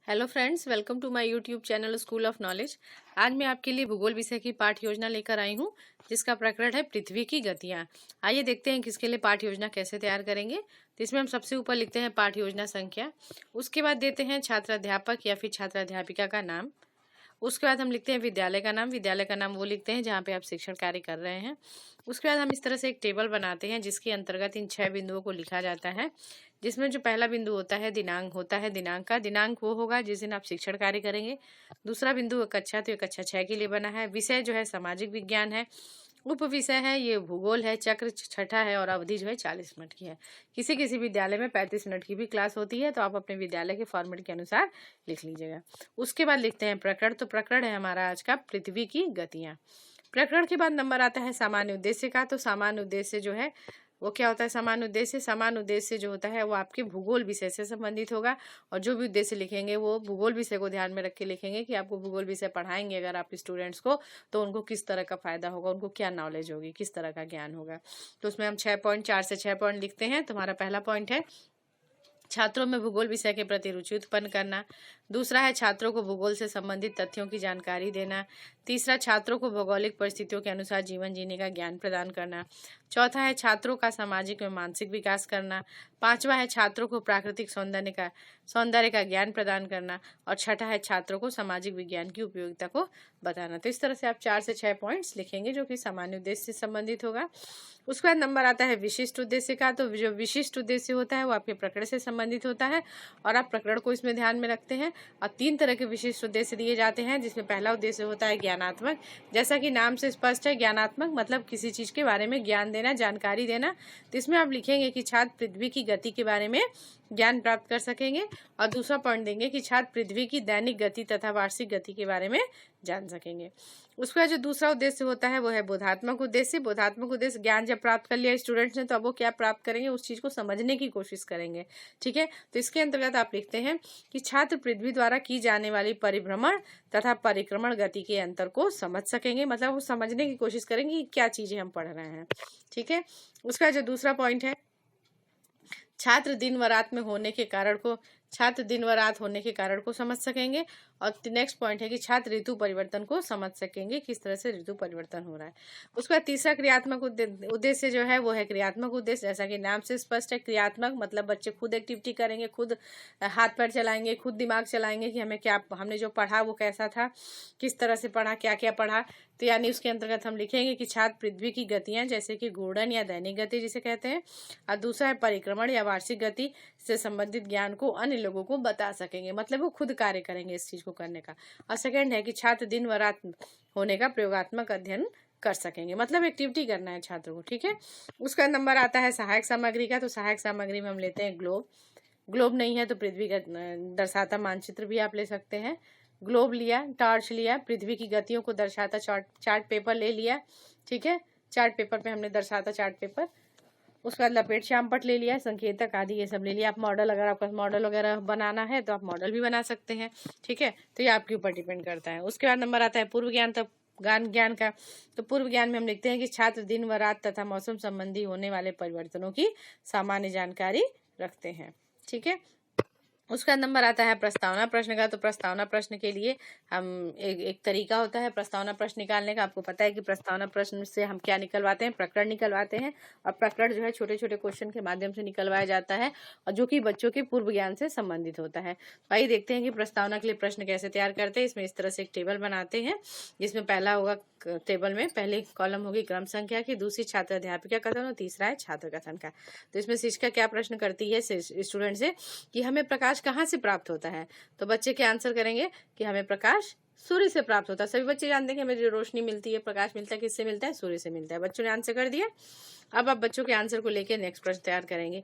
Hello friends, welcome to my YouTube channel school of knowledge. आज मैं आपके लिए भूगोल विषय की पाठ योजना लेकर आई हूँ, जिसका प्रकरण है पृथ्वी की गतियाँ। आइए देखते हैं किसके लिए पाठ योजना कैसे तैयार करेंगे। तो इसमें हम सबसे ऊपर लिखते हैं पाठ योजना संख्या, उसके बाद देते हैं छात्राध्यापक या फिर छात्राध्यापिका का नाम, उसके बाद हम लिखते हैं विद्यालय का नाम। विद्यालय का नाम वो लिखते हैं जहाँ पे आप शिक्षण कार्य कर रहे हैं। उसके बाद हम इस तरह से एक टेबल बनाते हैं जिसके अंतर्गत इन 6 बिंदुओं को लिखा जाता है, जिसमें जो पहला बिंदु होता है दिनांक होता है। दिनांक का दिनांक वो होगा जिस दिन आप शिक्षण कार्य करेंगे। दूसरा बिंदु कक्षा, तो ये कक्षा 6 के लिए बना है। विषय जो है सामाजिक विज्ञान है। उप विषय है ये भूगोल है। चक्र छठा है और अवधि जो है 40 मिनट की है। किसी किसी विद्यालय में 35 मिनट की भी क्लास होती है, तो आप अपने विद्यालय के फॉर्मेट के अनुसार लिख लीजिएगा। उसके बाद लिखते हैं प्रकरण। तो प्रकरण है हमारा आज का पृथ्वी की गतियां। प्रकरण के बाद नंबर आता है सामान्य उद्देश्य का। तो सामान्य उद्देश्य जो है वो क्या होता है? सामान्य उद्देश्य, सामान्य उद्देश्य जो होता है वो आपके भूगोल विषय से संबंधित होगा। और जो भी उद्देश्य लिखेंगे वो भूगोल विषय को ध्यान में रख के लिखेंगे कि आपको भूगोल विषय पढ़ाएंगे अगर आप स्टूडेंट्स को, तो उनको किस तरह का फायदा होगा, उनको क्या नॉलेज होगी, किस तरह का ज्ञान होगा। तो उसमें हम 6 पॉइंट, 4 से 6 पॉइंट लिखते हैं। तुम्हारा पहला पॉइंट है छात्रों में भूगोल विषय के प्रति रुचि उत्पन्न करना। दूसरा है छात्रों को भूगोल से संबंधित तथ्यों की जानकारी देना। तीसरा, छात्रों को भौगोलिक परिस्थितियों के अनुसार जीवन जीने का ज्ञान प्रदान करना। चौथा है छात्रों का सामाजिक एवं मानसिक विकास करना। पांचवा है छात्रों को प्राकृतिक सौंदर्य का ज्ञान प्रदान करना। और छठा है छात्रों को सामाजिक विज्ञान की उपयोगिता को बताना। तो इस तरह से आप 4 से 6 पॉइंट्स लिखेंगे जो कि सामान्य उद्देश्य से संबंधित होगा। उसके बाद नंबर आता है विशिष्ट उद्देश्य का। तो जो विशिष्ट उद्देश्य होता है वो आपके प्रकरण से संबंधित होता है और आप प्रकरण को इसमें ध्यान में रखते हैं। और 3 तरह के विशिष्ट उद्देश्य दिए जाते हैं, जिसमें पहला उद्देश्य होता है ज्ञानात्मक। जैसा कि नाम से स्पष्ट है, ज्ञानात्मक मतलब किसी चीज के बारे में ज्ञान देना, जानकारी देना। तो इसमें आप लिखेंगे कि छात्र पृथ्वी की गति के बारे में ज्ञान प्राप्त कर सकेंगे। और दूसरा पॉइंट देंगे कि छात्र पृथ्वी की दैनिक गति तथा वार्षिक गति के बारे में जान सकेंगे। उसके बाद जो दूसरा उद्देश्य होता है वो है बोधात्मक उद्देश्य। बोधात्मक उद्देश्य, ज्ञान जब प्राप्त कर लिया स्टूडेंट्स ने तो अब वो क्या प्राप्त करेंगे, उस चीज को समझने की कोशिश करेंगे। ठीक है, तो इसके अंतर्गत आप लिखते हैं कि छात्र पृथ्वी द्वारा की जाने वाली परिभ्रमण तथा परिक्रमण गति के अंतर को समझ सकेंगे। मतलब वो समझने की कोशिश करेंगे कि क्या चीजें हम पढ़ रहे हैं। ठीक है, उसका जो दूसरा पॉइंट है छात्र दिन व रात में होने के कारण को समझ सकेंगे। और नेक्स्ट पॉइंट है कि छात्र ऋतु परिवर्तन को समझ सकेंगे, किस तरह से ऋतु परिवर्तन हो रहा है। उसके बाद तीसरा क्रियात्मक उद्देश्य जो है वो है क्रियात्मक उद्देश्य। जैसा कि नाम से स्पष्ट है, क्रियात्मक मतलब बच्चे खुद एक्टिविटी करेंगे, खुद हाथ पैर चलाएंगे, खुद दिमाग चलाएंगे कि हमने जो पढ़ा वो कैसा था, किस तरह से पढ़ा, क्या क्या पढ़ा। तो यानी उसके अंतर्गत हम लिखेंगे कि छात्र पृथ्वी की गतियां जैसे कि घूर्णन या दैनिक गति जिसे कहते हैं, और दूसरा है परिक्रमण या वार्षिक गति से संबंधित ज्ञान को अन्य लोगों को बता सकेंगे। मतलब वो खुद कार्य करेंगे इस चीज को करने का। और सेकंड है कि छात्र दिन व रात होने का प्रयोगात्मक अध्ययन कर सकेंगे, मतलब एक्टिविटी करना है छात्रों को। ठीक है, उसका नंबर आता है सहायक सामग्री का। तो सहायक सामग्री में हम लेते हैं ग्लोब नहीं है तो पृथ्वी का दर्शाता मानचित्र भी आप ले सकते हैं। ग्लोब लिया, टॉर्च लिया, पृथ्वी की गतियों को दर्शाता चार्ट पेपर ले लिया। ठीक है, चार्ट पेपर पे हमने दर्शाता चार्ट पेपर। उसके बाद लपेट श्यामपट्ट ले लिया, संकेतक आदि ये सब ले लिया। आप मॉडल, अगर आपका मॉडल वगैरह बनाना है तो आप मॉडल भी बना सकते हैं। ठीक है, तो ये आपके ऊपर डिपेंड करता है। उसके बाद नंबर आता है पूर्व ज्ञान, तब ज्ञान का। तो पूर्व ज्ञान में हम लिखते हैं कि छात्र दिन व रात तथा मौसम संबंधी होने वाले परिवर्तनों की सामान्य जानकारी रखते हैं। ठीक है, उसका नंबर आता है प्रस्तावना प्रश्न का। तो प्रस्तावना प्रश्न के लिए हम एक तरीका होता है प्रस्तावना प्रश्न निकालने का। आपको पता है कि प्रस्तावना प्रश्न से हम क्या निकलवाते हैं, प्रकरण निकलवाते हैं। और प्रकरण जो है छोटे छोटे क्वेश्चन के माध्यम से निकलवाया जाता है, और जो कि बच्चों के पूर्व ज्ञान से संबंधित होता है। तो आइए देखते हैं कि प्रस्तावना के लिए प्रश्न कैसे तैयार करते हैं। इसमें इस तरह से एक टेबल बनाते हैं, जिसमें पहला होगा टेबल में पहले कॉलम होगी क्रम संख्या की, दूसरी छात्र अध्यापिका कथन और तीसरा है छात्र कथन का। तो इसमें शिक्षिका क्या प्रश्न करती है स्टूडेंट से कि हमें प्रकाश कहाँ से प्राप्त होता है। तो बच्चे क्या आंसर करेंगे कि हमें प्रकाश सूर्य से प्राप्त होता है। सभी बच्चे जानते हैं कि हमें जो रोशनी मिलती है, प्रकाश मिलता है, किससे मिलता है? सूर्य से मिलता है। बच्चों ने आंसर कर दिया। अब आप बच्चों के आंसर को लेकर नेक्स्ट प्रश्न तैयार करेंगे।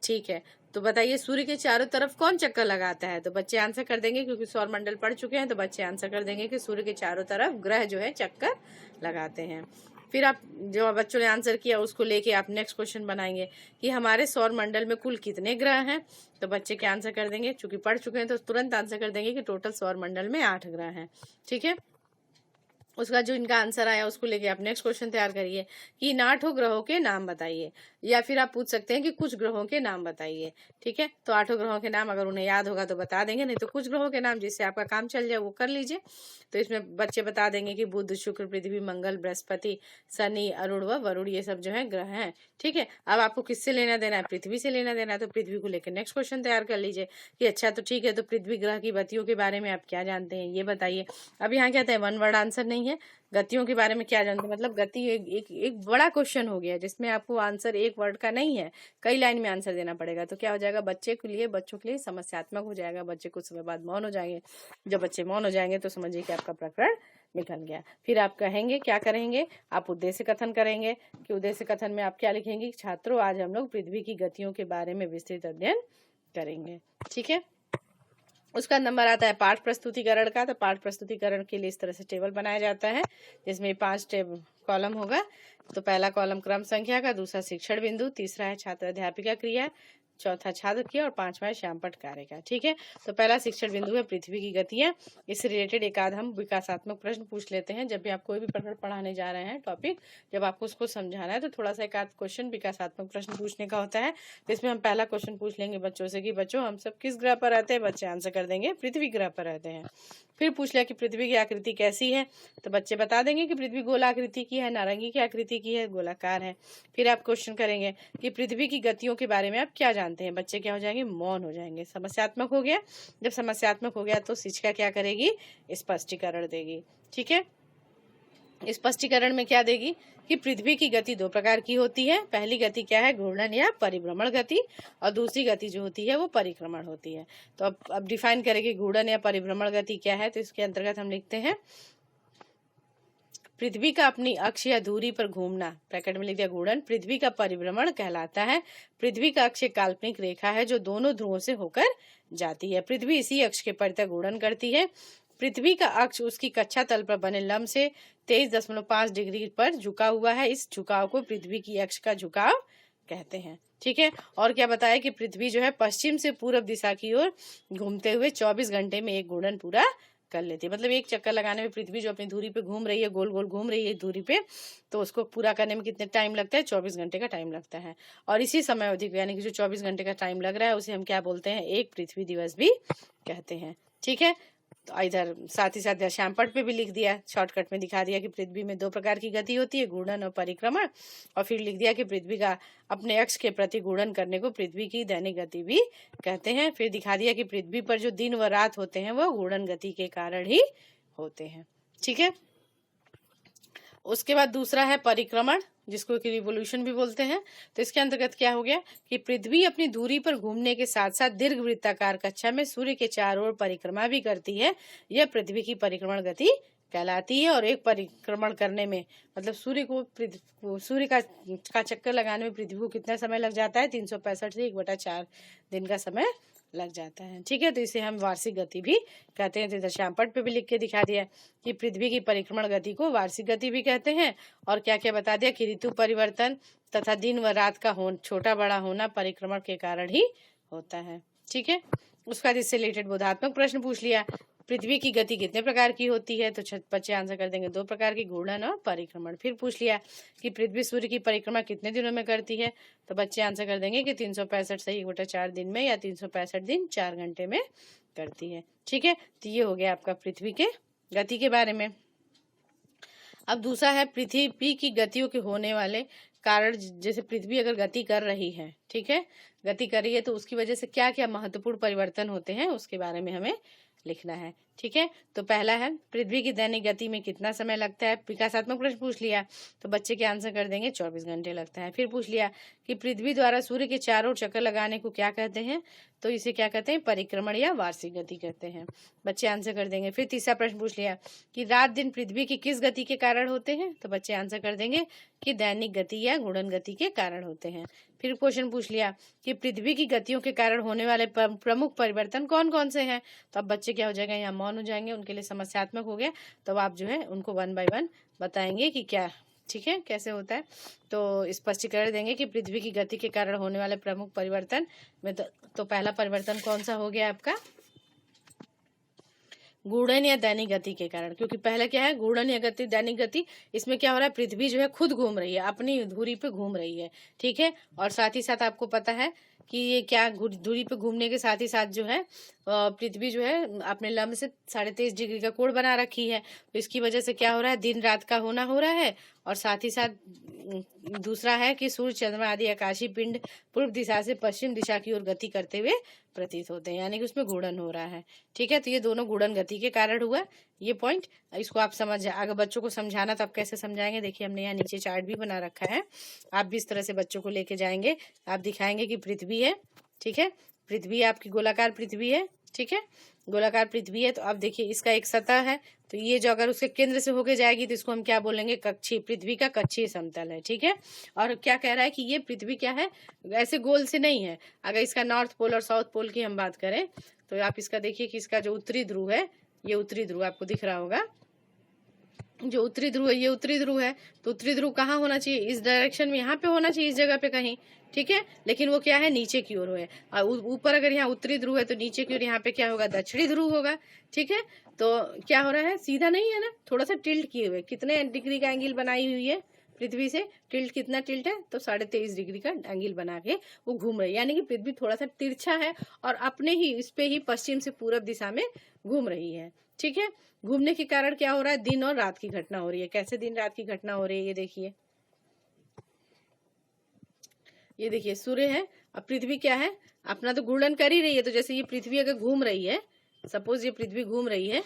ठीक है, तो बताइए सूर्य के चारों तरफ कौन चक्कर लगाता है? तो बच्चे आंसर कर देंगे, क्योंकि सौर मंडल पढ़ चुके हैं तो बच्चे आंसर कर देंगे कि सूर्य के चारों तरफ ग्रह जो है चक्कर लगाते हैं। फिर आप जो बच्चों ने आंसर किया उसको लेके आप नेक्स्ट क्वेश्चन बनाएंगे कि हमारे सौर मंडल में कुल कितने ग्रह हैं। तो बच्चे क्या आंसर कर देंगे, चूंकि पढ़ चुके हैं तो तुरंत आंसर कर देंगे कि टोटल सौर मंडल में 8 ग्रह हैं। ठीक है, उसका जो इनका आंसर आया उसको लेके आप नेक्स्ट क्वेश्चन तैयार करिए कि इन 8 ग्रहों के नाम बताइए, या फिर आप पूछ सकते हैं कि कुछ ग्रहों के नाम बताइए। ठीक है, तो 8 ग्रहों के नाम अगर उन्हें याद होगा तो बता देंगे, नहीं तो कुछ ग्रहों के नाम जिससे आपका काम चल जाए वो कर लीजिए। तो इसमें बच्चे बता देंगे कि बुध, शुक्र, पृथ्वी, मंगल, बृहस्पति, शनि, अरुण व वरुण, ये सब जो है ग्रह हैं। ठीक है, अब आपको किससे लेना देना है? पृथ्वी से लेना देना है। तो पृथ्वी को लेकर नेक्स्ट क्वेश्चन तैयार कर लीजिए कि अच्छा तो ठीक है, तो पृथ्वी ग्रह की गतियों के बारे में आप क्या जानते हैं ये बताइए। अब यहाँ क्या था, वन वर्ड आंसर नहीं है, गतियों के बारे में क्या जानते हैं, मतलब गति एक बड़ा क्वेश्चन हो गया जिसमें आपको आंसर एक वर्ड का नहीं है, कई लाइन में आंसर देना पड़ेगा। तो क्या हो जाएगा, बच्चों के लिए समस्यात्मक हो जाएगा, बच्चे कुछ समय बाद मौन हो जाएंगे। जब बच्चे मौन हो जाएंगे तो समझिए कि आपका प्रकरण निकल गया। फिर आप कहेंगे, क्या करेंगे, आप उद्देश्य कथन करेंगे कि उद्देश्य कथन में आप क्या लिखेंगे, छात्रों आज हम लोग पृथ्वी की गतियों के बारे में विस्तृत अध्ययन करेंगे। ठीक है, उसका नंबर आता है पाठ प्रस्तुतिकरण का। तो पाठ प्रस्तुतिकरण के लिए इस तरह से टेबल बनाया जाता है जिसमें 5 कॉलम होगा। तो पहला कॉलम क्रम संख्या का, दूसरा शिक्षण बिंदु, तीसरा है छात्र अध्यापिका क्रिया, चौथा छात्र की, और पांचवा है श्यामपट्ट कार्य का। ठीक है, तो पहला शिक्षण बिंदु है पृथ्वी की गतियां। इससे रिलेटेड एक आध हम विकासात्मक प्रश्न पूछ लेते हैं। जब भी आप कोई भी प्रकरण पढ़ाने जा रहे हैं टॉपिक, जब आपको उसको समझाना है तो थोड़ा सा एक आध क्वेश्चन विकासात्मक प्रश्न पूछने का होता है। तो इसमें हम पहला क्वेश्चन पूछ लेंगे बच्चों से कि बच्चों हम सब किस ग्रह पर रहते हैं? बच्चे आंसर कर देंगे पृथ्वी ग्रह पर रहते हैं। फिर पूछ लिया कि पृथ्वी की आकृति कैसी है? तो बच्चे बता देंगे कि पृथ्वी गोलाकृति की है, नारंगी की आकृति की है, गोलाकार है। फिर आप क्वेश्चन करेंगे कि पृथ्वी की गतियों के बारे में आप क्या जानते हैं? बच्चे क्या हो जाएंगे, मौन हो जाएंगे। समस्यात्मक हो गया। जब समस्यात्मक हो गया तो शिक्षिका क्या करेगी, स्पष्टीकरण देगी। ठीक है, स्पष्टीकरण में क्या देगी कि पृथ्वी की गति 2 प्रकार की होती है। पहली गति क्या है, घूर्णन या परिभ्रमण गति, और दूसरी गति जो होती है वो परिक्रमण होती है। तो अब डिफाइन करेंगे घूर्णन या परिभ्रमण गति क्या है। तो इसके अंतर्गत हम लिखते हैं पृथ्वी का अपनी अक्ष या दूरी पर घूमना, ब्रैकेट में लिख दिया घूर्णन, पृथ्वी का परिभ्रमण कहलाता है। पृथ्वी का अक्ष एक काल्पनिक रेखा है जो दोनों ध्रुवों से होकर जाती है। पृथ्वी इसी अक्ष के परितः घूर्णन करती है। पृथ्वी का अक्ष उसकी कक्षा तल पर बने लंब से 23.5 डिग्री पर झुका हुआ है। इस झुकाव को पृथ्वी की अक्ष का झुकाव कहते हैं। ठीक है, और क्या बताया कि पृथ्वी जो है पश्चिम से पूर्व दिशा की ओर घूमते हुए 24 घंटे में एक घूर्णन पूरा कर लेती है। मतलब एक चक्कर लगाने में पृथ्वी जो अपनी धुरी पे घूम रही है, गोल गोल घूम रही है धुरी पे, तो उसको पूरा करने में कितने टाइम लगता है, 24 घंटे का टाइम लगता है। और इसी समय अवधि को, यानी कि जो 24 घंटे का टाइम लग रहा है, उसे हम क्या बोलते हैं, एक पृथ्वी दिवस भी कहते हैं। ठीक है, तो इधर साथ ही साथ श्यामपट्ट पे भी लिख दिया, शॉर्टकट में दिखा दिया कि पृथ्वी में 2 प्रकार की गति होती है, घूर्णन और परिक्रमण। और फिर लिख दिया कि पृथ्वी का अपने अक्ष के प्रति घूर्णन करने को पृथ्वी की दैनिक गति भी कहते हैं। फिर दिखा दिया कि पृथ्वी पर जो दिन व रात होते हैं वह घूर्णन गति के कारण ही होते हैं। ठीक है, उसके बाद दूसरा है परिक्रमण, जिसको कि रिवोल्यूशन भी बोलते हैं। तो इसके अंतर्गत क्या हो गया कि पृथ्वी अपनी दूरी पर घूमने के साथ साथ दीर्घ वृत्ताकार कक्षा में सूर्य के चारों ओर परिक्रमा भी करती है। यह पृथ्वी की परिक्रमण गति कहलाती है। और एक परिक्रमण करने में, मतलब सूर्य का चक्कर लगाने में पृथ्वी को कितना समय लग जाता है, 365 से 1/4 दिन का समय लग जाता है। ठीक है, तो इसे हम वार्षिक गति भी कहते हैं। तो इधर श्यामपट्ट पे भी लिख के दिखा दिया कि पृथ्वी की परिक्रमण गति को वार्षिक गति भी कहते हैं। और क्या क्या बता दिया कि ऋतु परिवर्तन तथा दिन व रात का छोटा बड़ा होना परिक्रमण के कारण ही होता है। ठीक है, उसका इससे रिलेटेड बोधात्मक प्रश्न पूछ लिया, पृथ्वी की गति कितने प्रकार की होती है? तो बच्चे आंसर कर देंगे 2 प्रकार की, घूर्णन और परिक्रमण। फिर पूछ लिया कि पृथ्वी सूर्य की परिक्रमा कितने दिनों में करती है? तो बच्चे आंसर कर देंगे कि 365 से 1/4 दिन में, या 365 दिन 4 घंटे में करती है। ठीक है, तो ये हो गया आपका पृथ्वी के गति के बारे में। अब दूसरा है पृथ्वी की गतियों के होने वाले कारण। जैसे पृथ्वी अगर गति कर रही है, ठीक है, गति कर रही है, तो उसकी वजह से क्या क्या महत्वपूर्ण परिवर्तन होते हैं उसके बारे में हमें लिखना है। ठीक है, तो पहला है पृथ्वी की दैनिक गति में कितना समय लगता है। विकासात्मक प्रश्न पूछ लिया तो बच्चे के आंसर कर देंगे 24 घंटे लगता है। फिर पूछ लिया कि पृथ्वी द्वारा सूर्य के चारों ओर चक्कर लगाने को क्या कहते हैं? तो इसे क्या कहते हैं, परिक्रमण या वार्षिक गति कहते हैं। बच्चे आंसर कर देंगे। फिर तीसरा प्रश्न पूछ लिया कि रात दिन पृथ्वी की किस गति के कारण होते हैं? तो बच्चे आंसर कर देंगे कि दैनिक गति या घूर्णन गति के कारण होते हैं। फिर क्वेश्चन पूछ लिया कि पृथ्वी की गतियों के कारण होने वाले प्रमुख परिवर्तन कौन कौन से हैं? तो अब बच्चे क्या हो जाएगा, यहाँ मौन हो जाएंगे, उनके लिए समस्यात्मक हो गया। तो आप जो है उनको 1 बाय 1 बताएंगे कि क्या, ठीक है, कैसे होता है। तो स्पष्टीकरण देंगे कि पृथ्वी की गति के कारण होने वाले प्रमुख परिवर्तन में तो पहला परिवर्तन कौन सा हो गया आपका, घूर्णन या दैनिक गति के कारण, क्योंकि पहले क्या है घूर्णन या गति दैनिक गति, इसमें क्या हो रहा है पृथ्वी जो है खुद घूम रही है, अपनी धुरी पे घूम रही है, ठीक है। और साथ ही साथ आपको पता है कि ये क्या धुरी पे घूमने के साथ ही साथ जो है पृथ्वी जो है अपने लंब से 23.5 डिग्री का कोण बना रखी है। तो इसकी वजह से क्या हो रहा है दिन रात का होना हो रहा है। और साथ ही साथ दूसरा है कि सूर्य चंद्रमा आदि आकाशीय पिंड पूर्व दिशा से पश्चिम दिशा की ओर गति करते हुए प्रतीत होते हैं, यानी कि उसमें घूर्णन हो रहा है, ठीक है। तो ये दोनों घूर्णन गति के कारण हुआ ये पॉइंट। इसको आप समझ, अगर बच्चों को समझाना तो आप कैसे समझाएंगे, देखिए हमने यहाँ नीचे चार्ट भी बना रखा है। आप भी इस तरह से बच्चों को लेके जाएंगे, आप दिखाएंगे कि पृथ्वी है, ठीक है, पृथ्वी आपकी गोलाकार पृथ्वी है, ठीक है, गोलाकार पृथ्वी है। तो अब देखिए इसका एक सतह है, तो ये जो अगर उसके केंद्र से होके जाएगी तो इसको हम क्या बोलेंगे, कक्षीय, पृथ्वी का कक्षीय समतल है, ठीक है। और क्या कह रहा है कि ये पृथ्वी क्या है, ऐसे गोल से नहीं है। अगर इसका नॉर्थ पोल और साउथ पोल की हम बात करें तो आप इसका देखिए कि इसका जो उत्तरी ध्रुव है, ये उत्तरी ध्रुव आपको दिख रहा होगा, जो उत्तरी ध्रुव है ये उत्तरी ध्रुव है। तो उत्तरी ध्रुव कहाँ होना चाहिए, इस डायरेक्शन में, यहाँ पे होना चाहिए, इस जगह पे कहीं, ठीक है। लेकिन वो क्या है नीचे की ओर है, और ऊपर अगर यहाँ उत्तरी ध्रुव है तो नीचे की ओर यहाँ पे क्या होगा, दक्षिणी ध्रुव होगा, ठीक है। तो क्या हो रहा है, सीधा नहीं है ना, थोड़ा सा टिल्ट किए हुए, कितने डिग्री का एंगल बनाई हुई है पृथ्वी से, टिल्ट कितना टिल्ट है, तो 23.5 डिग्री का एंगल बना के वो घूम रही है, यानी कि पृथ्वी थोड़ा सा तिरछा है और अपने ही इस पे ही पश्चिम से पूरब दिशा में घूम रही है, ठीक है। घूमने के कारण क्या हो रहा है, दिन और रात की घटना हो रही है। कैसे दिन रात की घटना हो रही है, ये देखिए, ये देखिए सूर्य है, अब पृथ्वी क्या है, अपना तो घूर्णन कर ही रही है। तो जैसे ये पृथ्वी अगर घूम रही है, सपोज ये पृथ्वी घूम रही है,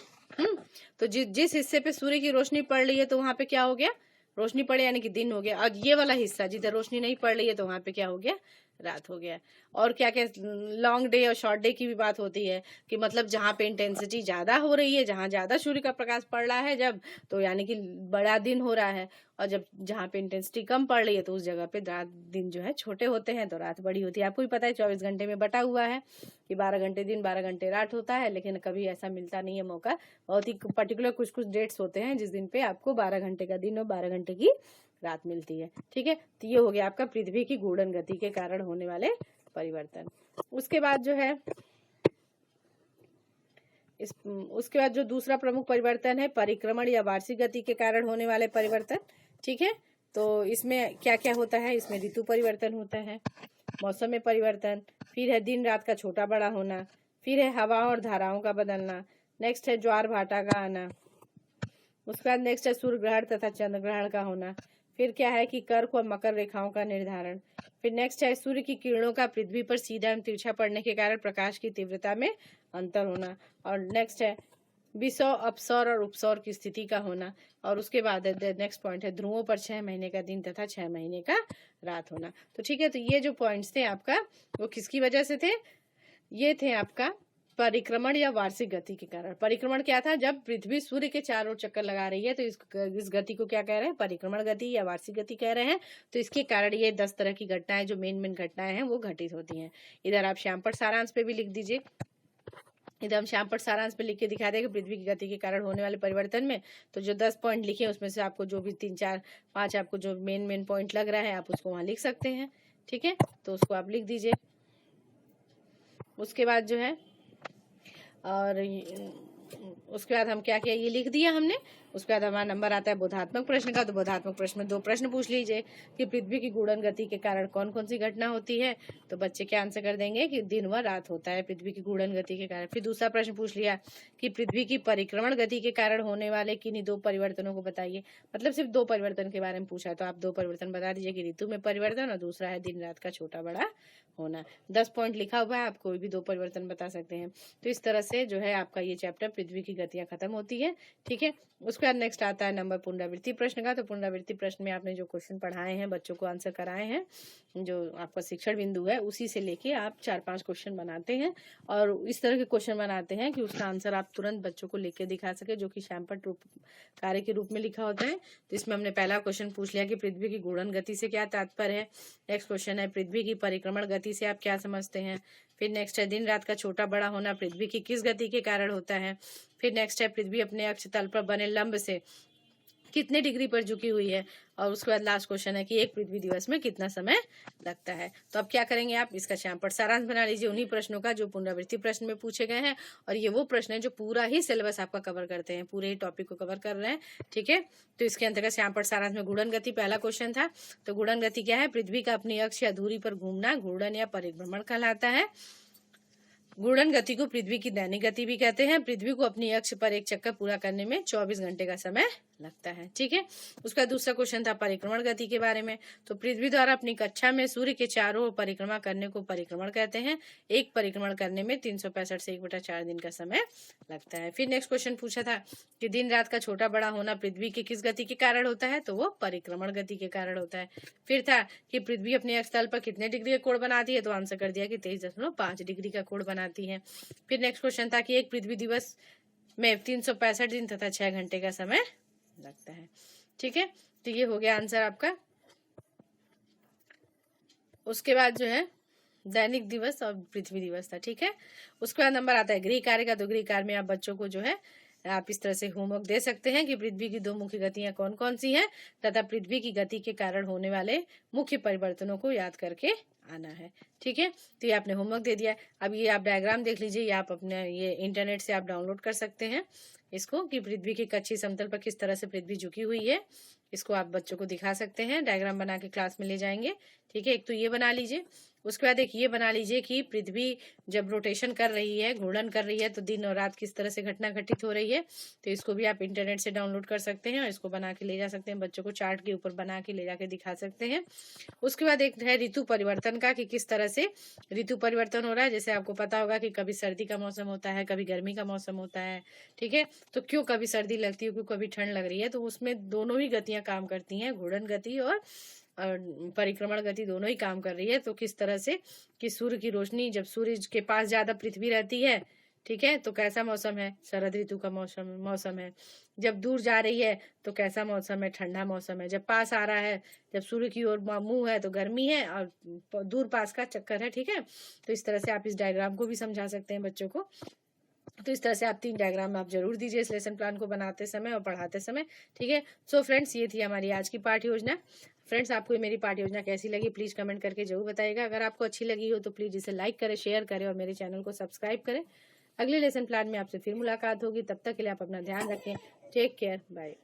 तो जिस हिस्से पे सूर्य की रोशनी पड़ रही है तो वहां पे क्या हो गया, रोशनी पड़े यानी कि दिन हो गया। और ये वाला हिस्सा जिधर रोशनी नहीं पड़ रही है तो वहां पे क्या हो गया, रात हो गया। और क्या क्या लॉन्ग डे और शॉर्ट डे की भी बात होती है कि मतलब जहाँ पे इंटेंसिटी ज्यादा हो रही है, जहाँ ज्यादा सूर्य का प्रकाश पड़ रहा है जब, तो यानी कि बड़ा दिन हो रहा है। और जब जहाँ पे इंटेंसिटी कम पड़ रही है तो उस जगह पे रात दिन जो है छोटे होते हैं, तो रात बड़ी होती है। आपको भी पता है 24 घंटे में बटा हुआ है कि 12 घंटे दिन 12 घंटे रात होता है, लेकिन कभी ऐसा मिलता नहीं है मौका। बहुत ही पर्टिकुलर कुछ कुछ डेट्स होते हैं जिस दिन पे आपको 12 घंटे का दिन और 12 घंटे की रात मिलती है, ठीक है। तो ये हो गया आपका पृथ्वी की घूर्णन गति के कारण होने वाले परिवर्तन। उसके बाद जो है उसके बाद जो दूसरा प्रमुख परिवर्तन है परिक्रमण या वार्षिक गति के कारण होने वाले परिवर्तन, ठीक है। तो इसमें क्या क्या होता है, इसमें ऋतु परिवर्तन होता है, मौसम में परिवर्तन, फिर है दिन रात का छोटा बड़ा होना, फिर है हवाओं और धाराओं का बदलना, नेक्स्ट है ज्वार भाटा का आना, उसके बाद नेक्स्ट है सूर्य ग्रहण तथा चंद्र ग्रहण का होना, फिर क्या है कि कर्क और मकर रेखाओं का निर्धारण, फिर नेक्स्ट है सूर्य की किरणों का पृथ्वी पर सीधा एवं तिरछा पड़ने के कारण प्रकाश की तीव्रता में अंतर होना, और नेक्स्ट है विषव अपसौर और उपसौर की स्थिति का होना। और उसके बाद नेक्स्ट पॉइंट है ध्रुवों पर 6 महीने का दिन तथा 6 महीने का रात होना। तो ठीक है, तो ये जो पॉइंट्स थे आपका वो किसकी वजह से थे, ये थे आपका परिक्रमण या वार्षिक गति के कारण। परिक्रमण क्या था, जब पृथ्वी सूर्य के चारों ओर चक्कर लगा रही है तो इस गति को क्या कह रहे हैं, परिक्रमण गति या वार्षिक गति कह रहे हैं। तो इसके कारण ये 10 तरह की घटनाएं जो मेन घटनाएं हैं वो घटित होती हैं। इधर आप श्यामपट्ट सारांश पे भी लिख दीजिए, इधर हम श्यामपट्ट सारांश पे लिख के दिखा देंगे पृथ्वी की गति के कारण होने वाले परिवर्तन में। तो जो 10 पॉइंट लिखे उसमें से आपको जो भी 3 4 5 आपको जो मेन पॉइंट लग रहा है आप उसको वहां लिख सकते हैं, ठीक है। तो उसको आप लिख दीजिए। उसके बाद जो है और उसके बाद हम क्या किया, ये लिख दिया हमने। उसके बाद हमारा नंबर आता है बोधात्मक प्रश्न का। तो बोधात्मक प्रश्न में 2 प्रश्न पूछ लीजिए कि पृथ्वी की घूर्णन गति के कारण कौन कौन सी घटना होती है। तो बच्चे क्या आंसर कर देंगे कि दिन व रात होता है पृथ्वी की घूर्णन गति के कारण। फिर दूसरा प्रश्न पूछ लिया कि पृथ्वी की परिक्रमण गति के कारण होने वाले किन्हीं 2 परिवर्तनों को बताइए। मतलब सिर्फ 2 परिवर्तन के बारे में पूछा है, तो आप 2 परिवर्तन बता दीजिए कि ऋतु में परिवर्तन और दूसरा है दिन रात का छोटा बड़ा होना। 10 पॉइंट लिखा हुआ है, आप कोई भी 2 परिवर्तन बता सकते हैं। तो इस तरह से जो है आपका ये चैप्टर पृथ्वी की गतियां खत्म होती है, ठीक है। उसके बाद नेक्स्ट आता है नंबर पुनरावृत्ति प्रश्न का। तो पुनरावृत्ति प्रश्न में आपने जो क्वेश्चन पढ़ाए हैं, बच्चों को आंसर कराए हैं, जो आपका शिक्षण बिंदु है उसी से लेके आप 4-5 क्वेश्चन बनाते हैं और इस तरह के क्वेश्चन बनाते हैं कि उसका आंसर आप तुरंत बच्चों को लेके दिखा सके, जो कि श्यामपट्ट कार्य के रूप में लिखा होता है। तो इसमें हमने पहला क्वेश्चन पूछ लिया कि पृथ्वी की घूर्णन गति से क्या तात्पर्य है। नेक्स्ट क्वेश्चन है पृथ्वी की परिक्रमण गति से आप क्या समझते हैं। फिर नेक्स्ट है दिन रात का छोटा बड़ा होना पृथ्वी की किस गति के कारण होता है। फिर नेक्स्ट है पृथ्वी अपने अक्ष तल पर बने लंब से कितने डिग्री पर झुकी हुई है। और उसके बाद लास्ट क्वेश्चन है कि एक पृथ्वी दिवस में कितना समय लगता है। तो अब क्या करेंगे, आप इसका श्यामपट्ट सारांश बना लीजिए उन्हीं प्रश्नों का जो पुनरावृत्ति प्रश्न में पूछे गए हैं। और ये वो प्रश्न है जो पूरा ही सिलेबस आपका कवर करते हैं, पूरे ही टॉपिक को कवर कर रहे हैं। ठीक है, तो इसके अंतर्गत श्यामपट्ट सारांश में घूर्णन गति पहला क्वेश्चन था। तो घूर्णन गति क्या है, पृथ्वी का अपनी अक्ष या धुरी पर घूमना घूर्णन या परिभ्रमण कहलाता है। घूर्णन गति को पृथ्वी की दैनिक गति भी कहते हैं। पृथ्वी को अपनी अक्ष पर एक चक्कर पूरा करने में 24 घंटे का समय लगता है। ठीक है, उसका दूसरा क्वेश्चन था परिक्रमण गति के बारे में। तो पृथ्वी द्वारा अपनी कक्षा में सूर्य के चारों ओर परिक्रमा करने को परिक्रमण कहते हैं। एक परिक्रमण करने में 365 से 1/4 दिन का समय लगता है। फिर नेक्स्ट क्वेश्चन पूछा था कि दिन रात का छोटा बड़ा होना पृथ्वी की किस गति के कारण होता है, तो वो परिक्रमण गति के कारण होता है। फिर था कि पृथ्वी अपने अक्ष तल पर कितने डिग्री का कोण बनाती है, तो आंसर कर दिया कि 23.5 डिग्री का कोण बनाती है। फिर नेक्स्ट क्वेश्चन था कि एक पृथ्वी दिवस में 365 दिन तथा 6 घंटे का समय लगता है। ठीक है, तो ये हो गया आंसर आपका। उसके बाद जो है दैनिक दिवस और पृथ्वी दिवस था। ठीक है, उसके बाद नंबर आता है गृह कार्य का। तो गृह कार्य में आप बच्चों को जो है आप इस तरह से होमवर्क दे सकते हैं कि पृथ्वी की दो मुख्य गतियां कौन कौन सी हैं तथा पृथ्वी की गति के कारण होने वाले मुख्य परिवर्तनों को याद करके आना है। ठीक है, तो ये आपने होमवर्क दे दिया। अब ये आप डायग्राम देख लीजिए, ये आप अपने ये इंटरनेट से आप डाउनलोड कर सकते हैं इसको, कि पृथ्वी की कच्ची समतल पर किस तरह से पृथ्वी झुकी हुई है। इसको आप बच्चों को दिखा सकते हैं, डायग्राम बना के क्लास में ले जाएंगे। ठीक है, एक तो ये बना लीजिए। उसके बाद एक ये बना लीजिए कि पृथ्वी जब रोटेशन कर रही है, घूर्णन कर रही है, तो दिन और रात किस तरह से घटना घटित हो रही है। तो इसको भी आप इंटरनेट से डाउनलोड कर सकते हैं और इसको बना के ले जा सकते हैं, बच्चों को चार्ट के ऊपर बना के ले जाके दिखा सकते हैं। उसके बाद एक है ऋतु परिवर्तन का, कि किस तरह से ऋतु परिवर्तन हो रहा है। जैसे आपको पता होगा कि कभी सर्दी का मौसम होता है, कभी गर्मी का मौसम होता है। ठीक है, तो क्यों कभी सर्दी लगती है, क्यों कभी ठंड लग रही है, तो उसमें दोनों ही गतियां काम करती हैं, घूर्णन गति और परिक्रमण गति दोनों ही काम कर रही है। तो किस तरह से कि सूर्य की रोशनी जब सूर्य के पास ज्यादा पृथ्वी रहती है, ठीक है, तो कैसा मौसम है, शरद ऋतु का मौसम है। जब दूर जा रही है तो कैसा मौसम है, ठंडा मौसम है। जब पास आ रहा है, जब सूर्य की ओर मुंह है तो गर्मी है, और दूर पास का चक्कर है। ठीक है, तो इस तरह से आप इस डायग्राम को भी समझा सकते हैं बच्चों को। तो इस तरह से आप 3 डायग्राम आप जरूर दीजिए इस लेसन प्लान को बनाते समय और पढ़ाते समय। ठीक है, सो फ्रेंड्स, ये थी हमारी आज की पाठ योजना। फ्रेंड्स, आपको मेरी पाठ योजना कैसी लगी प्लीज कमेंट करके जरूर बताइएगा। अगर आपको अच्छी लगी हो तो प्लीज इसे लाइक करें, शेयर करें और मेरे चैनल को सब्सक्राइब करें। अगले लेसन प्लान में आपसे फिर मुलाकात होगी, तब तक के लिए आप अपना ध्यान रखें। Take care, bye.